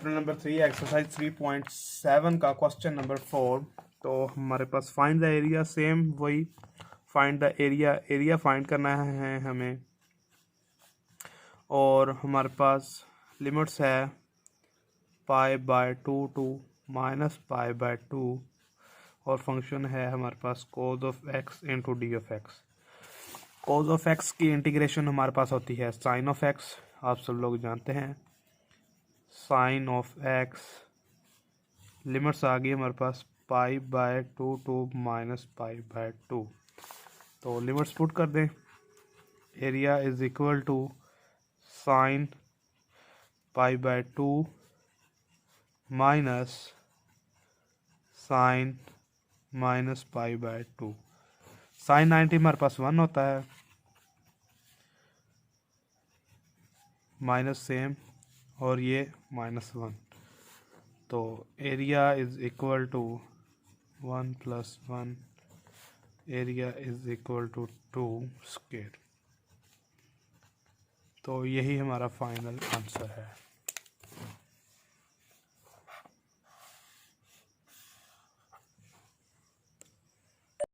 Chapter number 3 exercise 3.7 का question number 4। तो हमारे पास फाइंड द एरिया, सेम वही फाइंड द एरिया फाइंड करना है हमें। और हमारे पास लिमिट्स है π/2 टू -π/2 और फंक्शन है हमारे पास cos of x into D of x. cos of x की इंटीग्रेशन हमारे पास होती है sin ऑफ x, आप सब लोग जानते हैं। sin ऑफ x लिमिट्स आ गई हमारे पास π/2 टू -π/2। तो लिमिट्स पुट कर दें। Area is equal to sin π/2 minus sin -π/2। sin 90 हमारे पास 1 होता है, माइनस सेम और ये -1। तो area is equal to 1 + 1, area is equal to 2 square. तो यही हमारा फाइनल आंसर है।